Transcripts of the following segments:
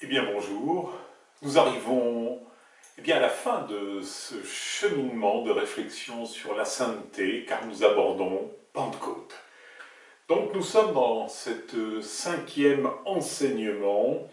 Eh bien bonjour, nous arrivons à la fin de ce cheminement de réflexion sur la sainteté car nous abordons Pentecôte. Donc nous sommes dans cette cinquième enseignement.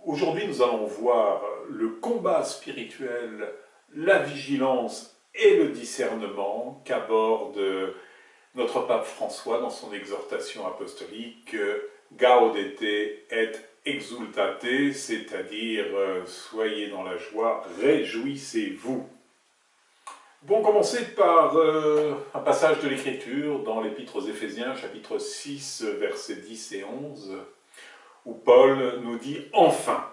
Aujourd'hui nous allons voir le combat spirituel, la vigilance et le discernement qu'aborde notre pape François dans son exhortation apostolique Gaudete et exultate, c'est-à-dire soyez dans la joie, réjouissez-vous. Bon, commencer par un passage de l'Écriture dans l'Épître aux Éphésiens, chapitre 6, versets 10 et 11, où Paul nous dit « Enfin,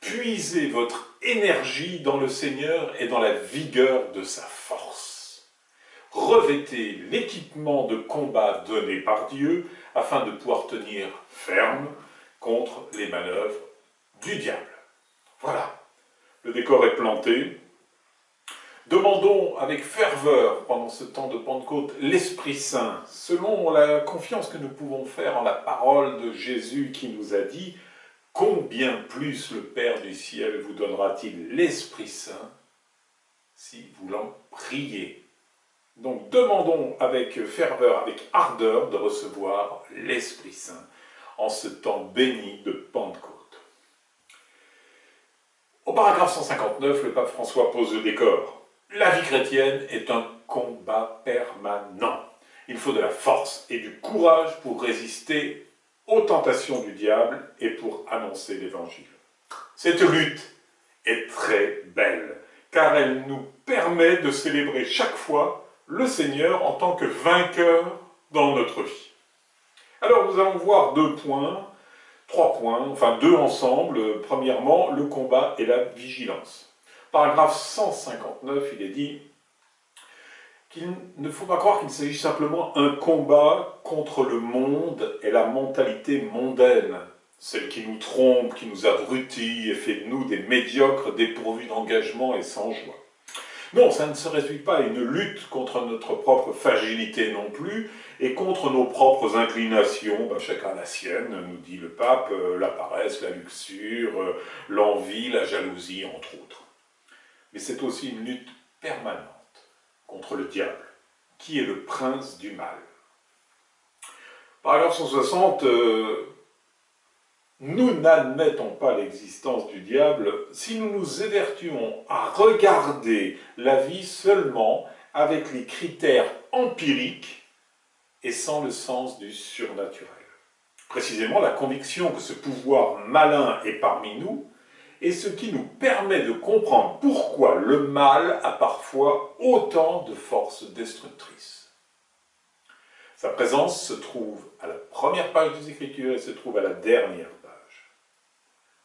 puisez votre énergie dans le Seigneur et dans la vigueur de sa force. Revêtez l'équipement de combat donné par Dieu afin de pouvoir tenir ferme contre les manœuvres du diable. » Voilà, le décor est planté. Demandons avec ferveur, pendant ce temps de Pentecôte, l'Esprit Saint, selon la confiance que nous pouvons faire en la parole de Jésus qui nous a dit « Combien plus le Père du ciel vous donnera-t-il l'Esprit Saint si vous l'en priez ?» Donc demandons avec ferveur, avec ardeur de recevoir l'Esprit Saint en ce temps béni de Pentecôte. Au paragraphe 159, le pape François pose le décor. La vie chrétienne est un combat permanent. Il faut de la force et du courage pour résister aux tentations du diable et pour annoncer l'Évangile. Cette lutte est très belle, car elle nous permet de célébrer chaque fois le Seigneur en tant que vainqueur dans notre vie. Alors nous allons voir deux ensemble. Premièrement, le combat et la vigilance. Paragraphe 159, il est dit qu'il ne faut pas croire qu'il s'agit simplement d'un combat contre le monde et la mentalité mondaine, celle qui nous trompe, qui nous abrutit et fait de nous des médiocres dépourvus d'engagement et sans joie. Non, ça ne se résume pas à une lutte contre notre propre fragilité non plus, et contre nos propres inclinations, chacun la sienne, nous dit le pape, la paresse, la luxure, l'envie, la jalousie, entre autres. Mais c'est aussi une lutte permanente contre le diable, qui est le prince du mal. Paragraphe 160, nous n'admettons pas l'existence du diable si nous nous évertuons à regarder la vie seulement avec les critères empiriques et sans le sens du surnaturel. Précisément, la conviction que ce pouvoir malin est parmi nous est ce qui nous permet de comprendre pourquoi le mal a parfois autant de force destructrice. Sa présence se trouve à la première page des Écritures et se trouve à la dernière page.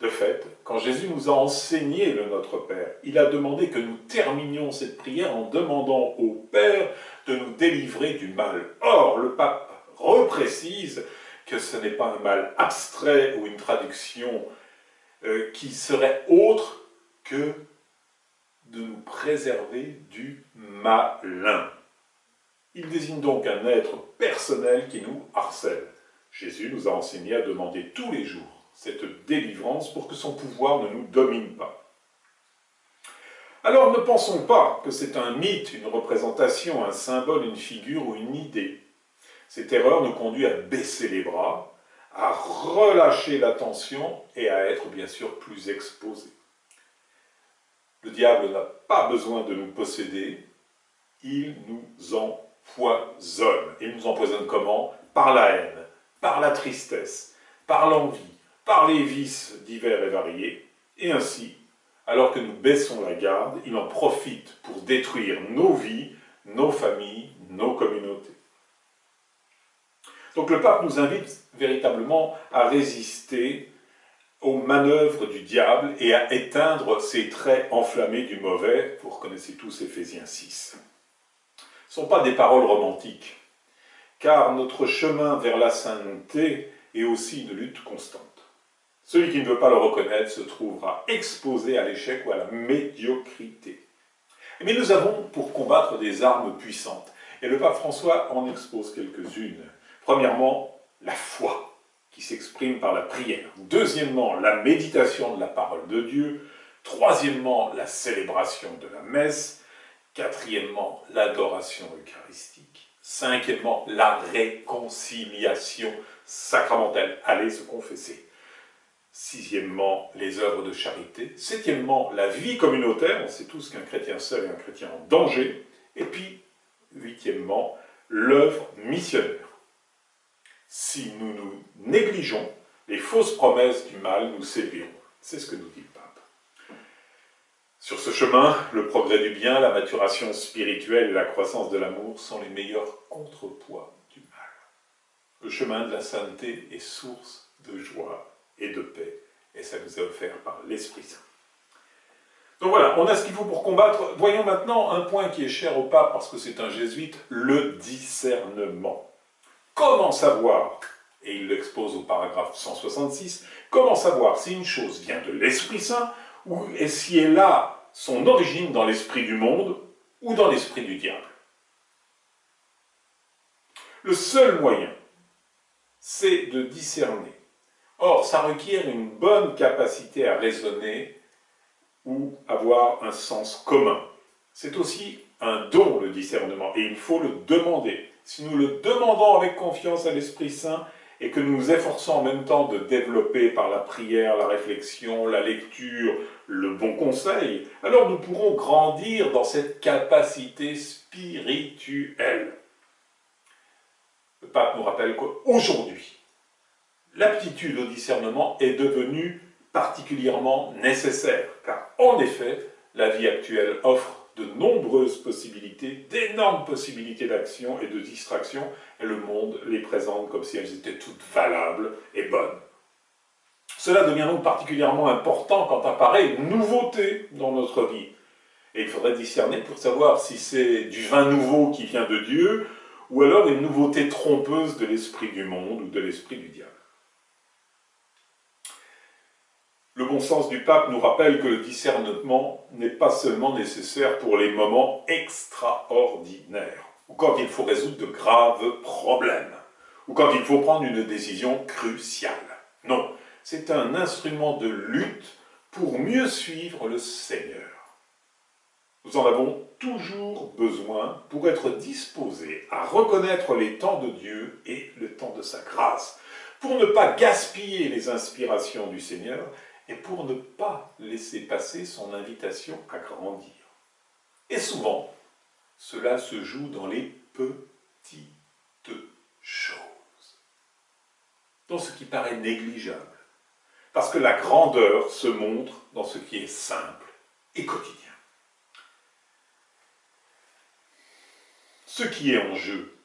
De fait, quand Jésus nous a enseigné le Notre Père, il a demandé que nous terminions cette prière en demandant au Père de nous délivrer du mal. Or, le pape reprécise que ce n'est pas un mal abstrait ou une traduction qui serait autre que de nous préserver du malin. Il désigne donc un être personnel qui nous harcèle. Jésus nous a enseigné à demander tous les jours cette délivrance pour que son pouvoir ne nous domine pas. Alors ne pensons pas que c'est un mythe, une représentation, un symbole, une figure ou une idée. Cette erreur nous conduit à baisser les bras, à relâcher l'attention et à être bien sûr plus exposés. Le diable n'a pas besoin de nous posséder, il nous empoisonne. Il nous empoisonne comment? Par la haine, par la tristesse, par l'envie, par les vices divers et variés, et ainsi, alors que nous baissons la garde, il en profite pour détruire nos vies, nos familles, nos communautés. Donc le pape nous invite véritablement à résister aux manœuvres du diable et à éteindre ces traits enflammés du mauvais. Vous reconnaissez tous Éphésiens 6. Ce ne sont pas des paroles romantiques, car notre chemin vers la sainteté est aussi une lutte constante. Celui qui ne veut pas le reconnaître se trouvera exposé à l'échec ou à la médiocrité. Mais nous avons pour combattre des armes puissantes, et le pape François en expose quelques-unes. Premièrement, la foi, qui s'exprime par la prière. Deuxièmement, la méditation de la parole de Dieu. Troisièmement, la célébration de la messe. Quatrièmement, l'adoration eucharistique. Cinquièmement, la réconciliation sacramentelle. Allez se confesser. Sixièmement, les œuvres de charité. Septièmement, la vie communautaire. On sait tous qu'un chrétien seul est un chrétien en danger. Et puis, huitièmement, l'œuvre missionnaire. Si nous nous négligeons, les fausses promesses du mal nous séduiront. C'est ce que nous dit le pape. Sur ce chemin, le progrès du bien, la maturation spirituelle et la croissance de l'amour sont les meilleurs contrepoids du mal. Le chemin de la sainteté est source de joie et de paix, et ça nous est offert par l'Esprit Saint. Donc voilà, on a ce qu'il faut pour combattre. Voyons maintenant un point qui est cher au pape, parce que c'est un jésuite, le discernement. Comment savoir, et il l'expose au paragraphe 166, comment savoir si une chose vient de l'Esprit Saint, ou si elle a son origine dans l'esprit du monde, ou dans l'esprit du diable. Le seul moyen, c'est de discerner. Or, ça requiert une bonne capacité à raisonner ou avoir un sens commun. C'est aussi un don, le discernement, et il faut le demander. Si nous le demandons avec confiance à l'Esprit Saint, et que nous nous efforçons en même temps de développer par la prière, la réflexion, la lecture, le bon conseil, alors nous pourrons grandir dans cette capacité spirituelle. Le pape nous rappelle qu'aujourd'hui, l'aptitude au discernement est devenue particulièrement nécessaire, car en effet, la vie actuelle offre de nombreuses possibilités, d'énormes possibilités d'action et de distraction, et le monde les présente comme si elles étaient toutes valables et bonnes. Cela devient donc particulièrement important quand apparaît une nouveauté dans notre vie. Et il faudrait discerner pour savoir si c'est du vin nouveau qui vient de Dieu, ou alors une nouveauté trompeuse de l'esprit du monde ou de l'esprit du diable. Le bon sens du pape nous rappelle que le discernement n'est pas seulement nécessaire pour les moments extraordinaires, ou quand il faut résoudre de graves problèmes, ou quand il faut prendre une décision cruciale. Non, c'est un instrument de lutte pour mieux suivre le Seigneur. Nous en avons toujours besoin pour être disposés à reconnaître les temps de Dieu et le temps de sa grâce, pour ne pas gaspiller les inspirations du Seigneur et pour ne pas laisser passer son invitation à grandir. Et souvent, cela se joue dans les petites choses, dans ce qui paraît négligeable, parce que la grandeur se montre dans ce qui est simple et quotidien. Ce qui est en jeu,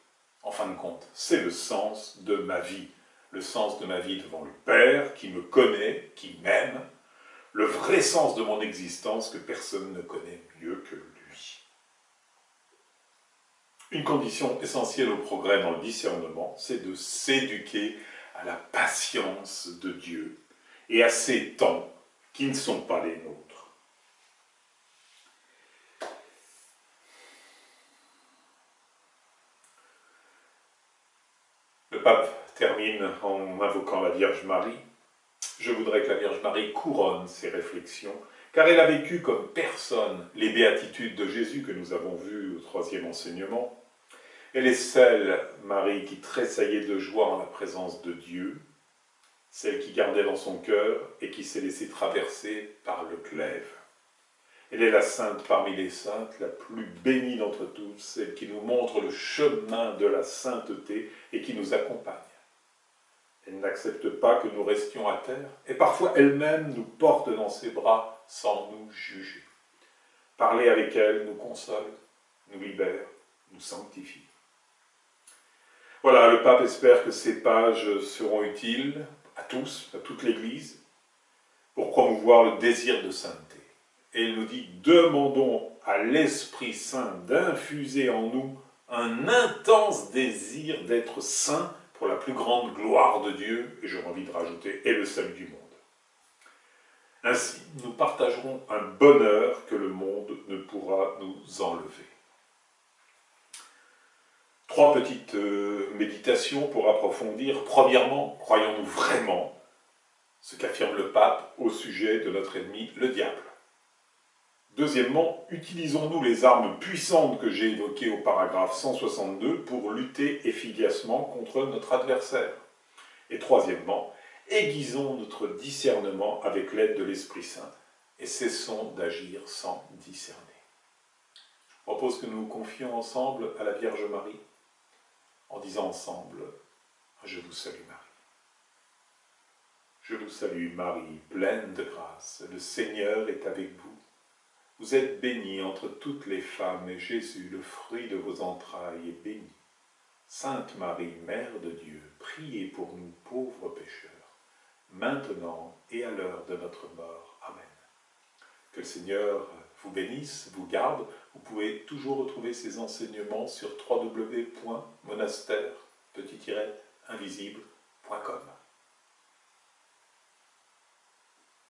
en fin de compte, c'est le sens de ma vie. Le sens de ma vie devant le Père, qui me connaît, qui m'aime, le vrai sens de mon existence que personne ne connaît mieux que lui. Une condition essentielle au progrès dans le discernement, c'est de s'éduquer à la patience de Dieu et à ses temps qui ne sont pas les nôtres. Le pape termine en invoquant la Vierge Marie. Je voudrais que la Vierge Marie couronne ses réflexions, car elle a vécu comme personne les béatitudes de Jésus que nous avons vues au troisième enseignement. Elle est celle, Marie, qui tressaillait de joie en la présence de Dieu, celle qui gardait dans son cœur et qui s'est laissée traverser par le glaive. Elle est la sainte parmi les saintes, la plus bénie d'entre toutes, celle qui nous montre le chemin de la sainteté et qui nous accompagne. Elle n'accepte pas que nous restions à terre, et parfois elle-même nous porte dans ses bras sans nous juger. Parler avec elle nous console, nous libère, nous sanctifie. Voilà, le pape espère que ces pages seront utiles à tous, à toute l'Église, pour promouvoir le désir de sainteté. Et il nous dit, demandons à l'Esprit Saint d'infuser en nous un intense désir d'être saints pour la plus grande gloire de Dieu, et j'aurais envie de rajouter, et le salut du monde. Ainsi, nous partagerons un bonheur que le monde ne pourra nous enlever. Trois petites méditations pour approfondir. Premièrement, croyons-nous vraiment ce qu'affirme le pape au sujet de notre ennemi, le diable? Deuxièmement, utilisons-nous les armes puissantes que j'ai évoquées au paragraphe 162 pour lutter efficacement contre notre adversaire? Et troisièmement, aiguisons notre discernement avec l'aide de l'Esprit Saint et cessons d'agir sans discerner. Je propose que nous nous confions ensemble à la Vierge Marie en disant ensemble « Je vous salue Marie ». Je vous salue Marie, pleine de grâce, le Seigneur est avec vous. Vous êtes bénie entre toutes les femmes, et Jésus, le fruit de vos entrailles, est béni. Sainte Marie, Mère de Dieu, priez pour nous pauvres pécheurs, maintenant et à l'heure de notre mort. Amen. Que le Seigneur vous bénisse, vous garde. Vous pouvez toujours retrouver ces enseignements sur www.monastère-invisible.com.